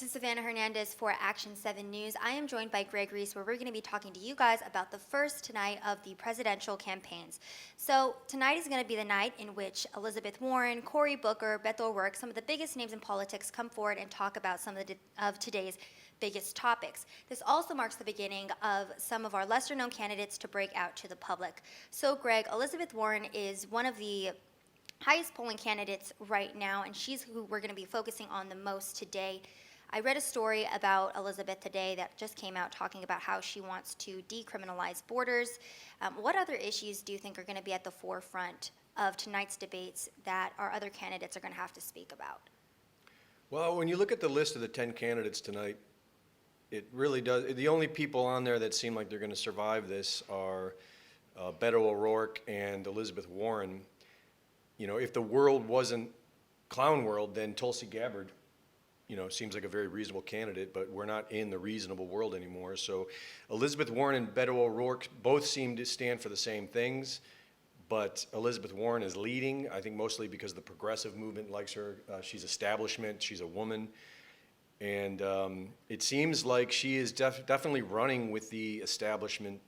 This is Savanah Hernandez for Action 7 News. I am joined by Greg Reese, where we're going to be talking to you guys about the first night of the presidential campaigns. So tonight is going to be the night in which Elizabeth Warren, Cory Booker, Beto O'Rourke, some of the biggest names in politics, come forward and talk about some of today's biggest topics. This also marks the beginning of some of our lesser-known candidates to break out to the public. So, Greg, Elizabeth Warren is one of the highest polling candidates right now, and she's who we're going to be focusing on the most today. I read a story about Elizabeth today that just came out talking about how she wants to decriminalize borders. What other issues do you think are going to be at the forefront of tonight's debates that our other candidates are going to have to speak about? Well, when you look at the list of the 10 candidates tonight, it really does. The only people on there that seem like they're going to survive this are Beto O'Rourke and Elizabeth Warren. You know, if the world wasn't clown world, then Tulsi Gabbard, seems like a very reasonable candidate, but we're not in the reasonable world anymore. So Elizabeth Warren and Beto O'Rourke both seem to stand for the same things, but Elizabeth Warren is leading, I think mostly because the progressive movement likes her. She's establishment, she's a woman, and it seems like she is definitely running with the establishment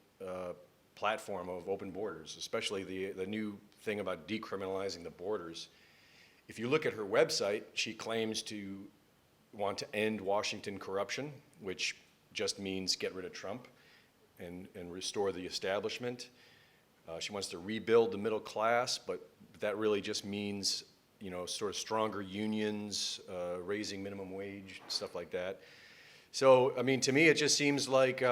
platform of open borders, especially the new thing about decriminalizing the borders. If you look at her website, she claims to want to end Washington corruption, which just means get rid of Trump and restore the establishment. She wants to rebuild the middle class, but that really just means, sort of stronger unions, raising minimum wage, stuff like that. So, I mean, to me, it just seems like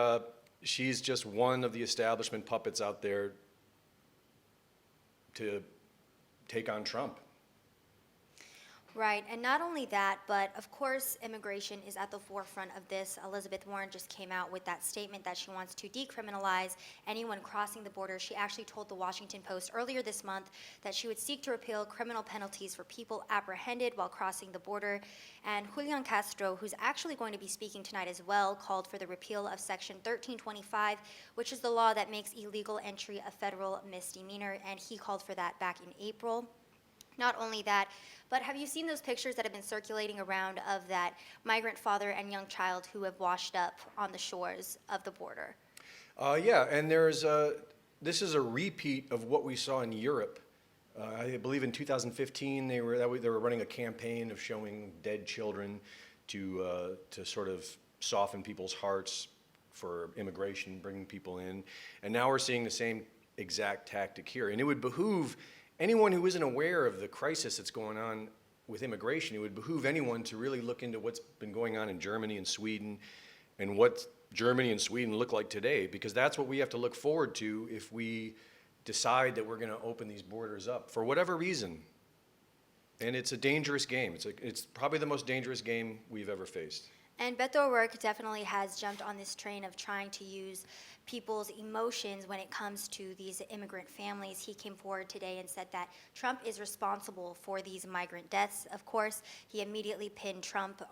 she's just one of the establishment puppets out there to take on Trump. Right, and not only that, but of course immigration is at the forefront of this. Elizabeth Warren just came out with that statement that she wants to decriminalize anyone crossing the border. She actually told the Washington Post earlier this month that she would seek to repeal criminal penalties for people apprehended while crossing the border. And Julian Castro, who's actually going to be speaking tonight as well, called for the repeal of Section 1325, which is the law that makes illegal entry a federal misdemeanor, and he called for that back in April. Not only that, but have you seen those pictures that have been circulating around of that migrant father and young child who have washed up on the shores of the border? Yeah, and this is a repeat of what we saw in Europe. I believe in 2015 they were running a campaign of showing dead children to sort of soften people's hearts for immigration, bringing people in, and now we're seeing the same exact tactic here. And it would behoove anyone who isn't aware of the crisis that's going on with immigration, it would behoove anyone to really look into what's been going on in Germany and Sweden and what Germany and Sweden look like today, because that's what we have to look forward to if we decide that we're going to open these borders up for whatever reason. And it's a dangerous game. It's probably the most dangerous game we've ever faced. And Beto O'Rourke definitely has jumped on this train of trying to use people's emotions when it comes to these immigrant families. He came forward today and said that Trump is responsible for these migrant deaths. Of course, he immediately pinned Trump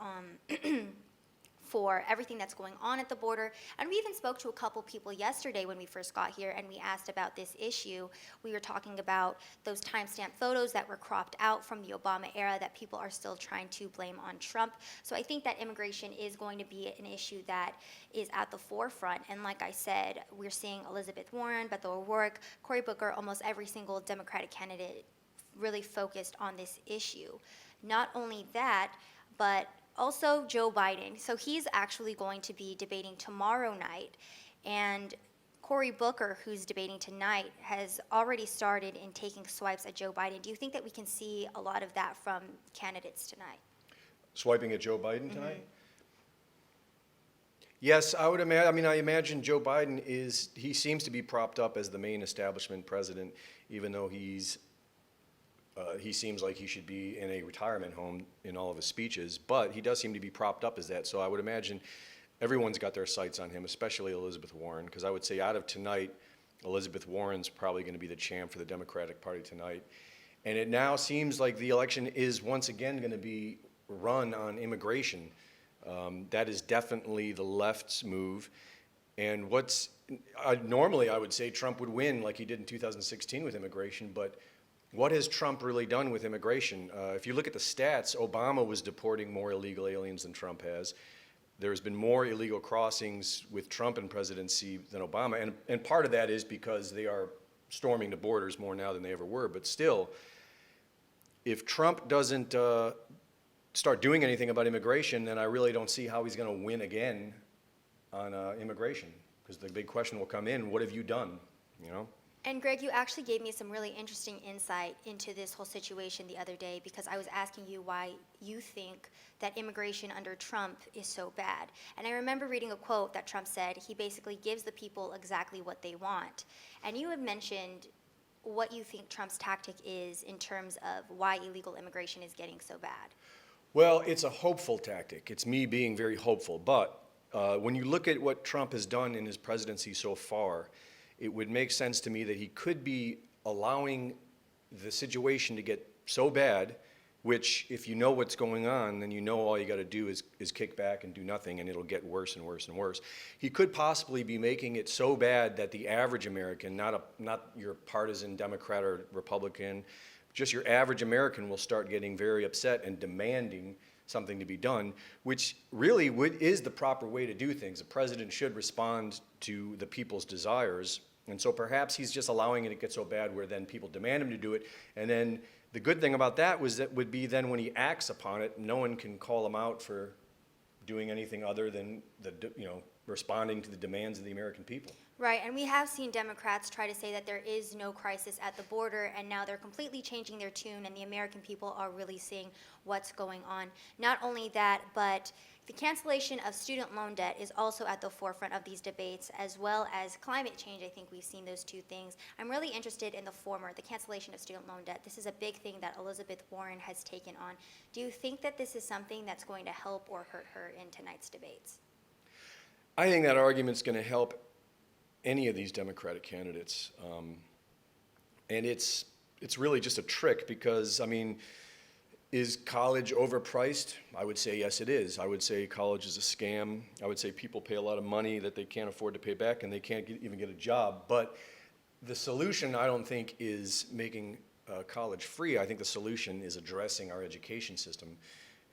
for everything that's going on at the border. And we even spoke to a couple people yesterday when we first got here and we asked about this issue. We were talking about those timestamp photos that were cropped out from the Obama era that people are still trying to blame on Trump. So I think that immigration is going to be an issue that is at the forefront. And like I said, we're seeing Elizabeth Warren, Beto O'Rourke, Cory Booker, almost every single Democratic candidate really focused on this issue. Not only that, but also Joe Biden. So he's actually going to be debating tomorrow night. And Cory Booker, who's debating tonight, has already started in taking swipes at Joe Biden. Do you think that we can see a lot of that from candidates tonight? Swiping at Joe Biden tonight? Mm-hmm. Yes, I would imagine. I mean, I imagine Joe Biden he seems to be propped up as the main establishment president, even though he seems like he should be in a retirement home in all of his speeches, but he does seem to be propped up as that. So I would imagine everyone's got their sights on him, especially Elizabeth Warren, because I would say out of tonight, Elizabeth Warren's probably going to be the champ for the Democratic Party tonight. And it now seems like the election is once again going to be run on immigration. That is definitely the left's move. And normally I would say Trump would win like he did in 2016 with immigration, but what has Trump really done with immigration? If you look at the stats, Obama was deporting more illegal aliens than Trump has. There's been more illegal crossings with Trump in presidency than Obama, and part of that is because they are storming the borders more now than they ever were. But still, if Trump doesn't start doing anything about immigration, then I really don't see how he's going to win again on immigration. Because the big question will come in, what have you done, you know? And Greg, you actually gave me some really interesting insight into this whole situation the other day, because I was asking you why you think that immigration under Trump is so bad. And I remember reading a quote that Trump said, he basically gives the people exactly what they want. And you had mentioned what you think Trump's tactic is in terms of why illegal immigration is getting so bad. Well, it's a hopeful tactic. It's me being very hopeful. But when you look at what Trump has done in his presidency so far, it would make sense to me that he could be allowing the situation to get so bad, which if you know what's going on, then you know all you got to do is kick back and do nothing, and it'll get worse and worse and worse. He could possibly be making it so bad that the average American, not your partisan Democrat or Republican, just your average American will start getting very upset and demanding something to be done, which really is the proper way to do things. The president should respond to the people's desires. And so perhaps he's just allowing it to get so bad where then people demand him to do it. And then the good thing about that would be then when he acts upon it, no one can call him out for doing anything other than responding to the demands of the American people. Right, and we have seen Democrats try to say that there is no crisis at the border, and now they're completely changing their tune, and the American people are really seeing what's going on. Not only that, but the cancellation of student loan debt is also at the forefront of these debates, as well as climate change. I think we've seen those two things. I'm really interested in the former, the cancellation of student loan debt. This is a big thing that Elizabeth Warren has taken on. Do you think that this is something that's going to help or hurt her in tonight's debates? I think that argument's going to help any of these Democratic candidates. And it's really just a trick because, I mean, is college overpriced? I would say yes, it is. I would say college is a scam. I would say people pay a lot of money that they can't afford to pay back and they can't even get a job. But the solution, I don't think, is making college free. I think the solution is addressing our education system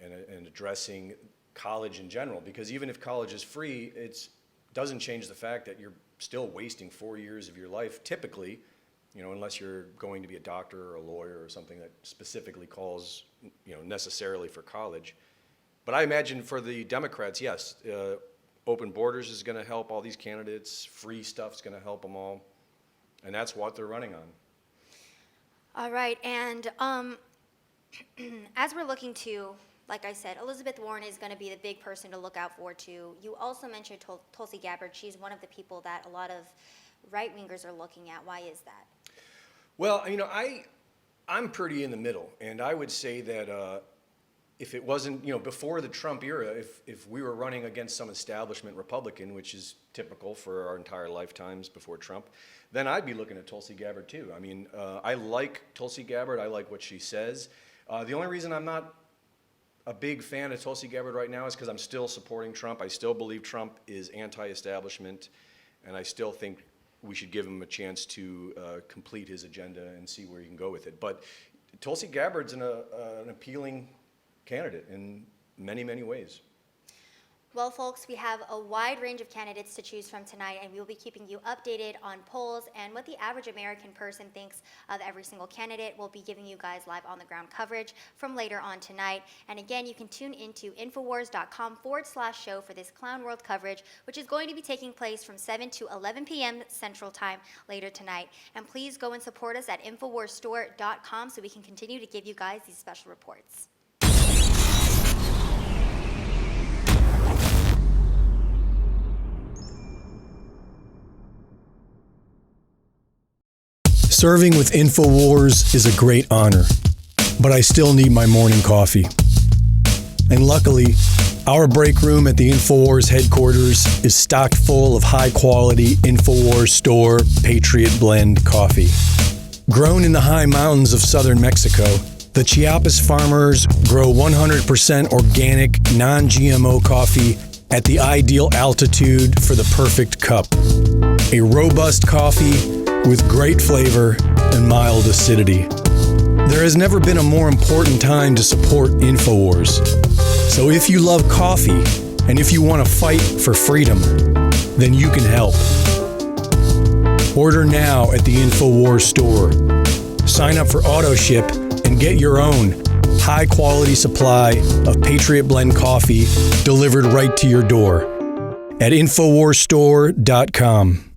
and addressing college in general. Because even if college is free, it doesn't change the fact that you're still wasting 4 years of your life, typically, unless you're going to be a doctor or a lawyer or something that specifically calls, necessarily for college. But I imagine for the Democrats, yes, open borders is going to help all these candidates. Free stuff's going to help them all. And that's what they're running on. All right, and as we're looking to, like I said, Elizabeth Warren is going to be the big person to look out for, too. You also mentioned Tulsi Gabbard. She's one of the people that a lot of right-wingers are looking at. Why is that? Well, I'm pretty in the middle, and I would say that if it wasn't, before the Trump era, if we were running against some establishment Republican, which is typical for our entire lifetimes before Trump, then I'd be looking at Tulsi Gabbard, too. I mean, I like Tulsi Gabbard. I like what she says. The only reason I'm not a big fan of Tulsi Gabbard right now is because I'm still supporting Trump. I still believe Trump is anti-establishment, and I still think we should give him a chance to complete his agenda and see where he can go with it. But Tulsi Gabbard's an appealing candidate in many, many ways. Well, folks, we have a wide range of candidates to choose from tonight, and we will be keeping you updated on polls and what the average American person thinks of every single candidate. We'll be giving you guys live on-the-ground coverage from later on tonight. And again, you can tune into Infowars.com/show for this Clown World coverage, which is going to be taking place from 7 to 11 p.m. Central Time later tonight. And please go and support us at InfoWarsStore.com so we can continue to give you guys these special reports. Serving with InfoWars is a great honor, but I still need my morning coffee. And luckily, our break room at the InfoWars headquarters is stocked full of high-quality InfoWars Store Patriot Blend coffee. Grown in the high mountains of southern Mexico, the Chiapas farmers grow 100% organic, non-GMO coffee at the ideal altitude for the perfect cup. A robust coffee with great flavor and mild acidity. There has never been a more important time to support InfoWars. So if you love coffee and if you want to fight for freedom, then you can help. Order now at the InfoWars store. Sign up for AutoShip and get your own high-quality supply of Patriot Blend coffee delivered right to your door at InfoWarsStore.com.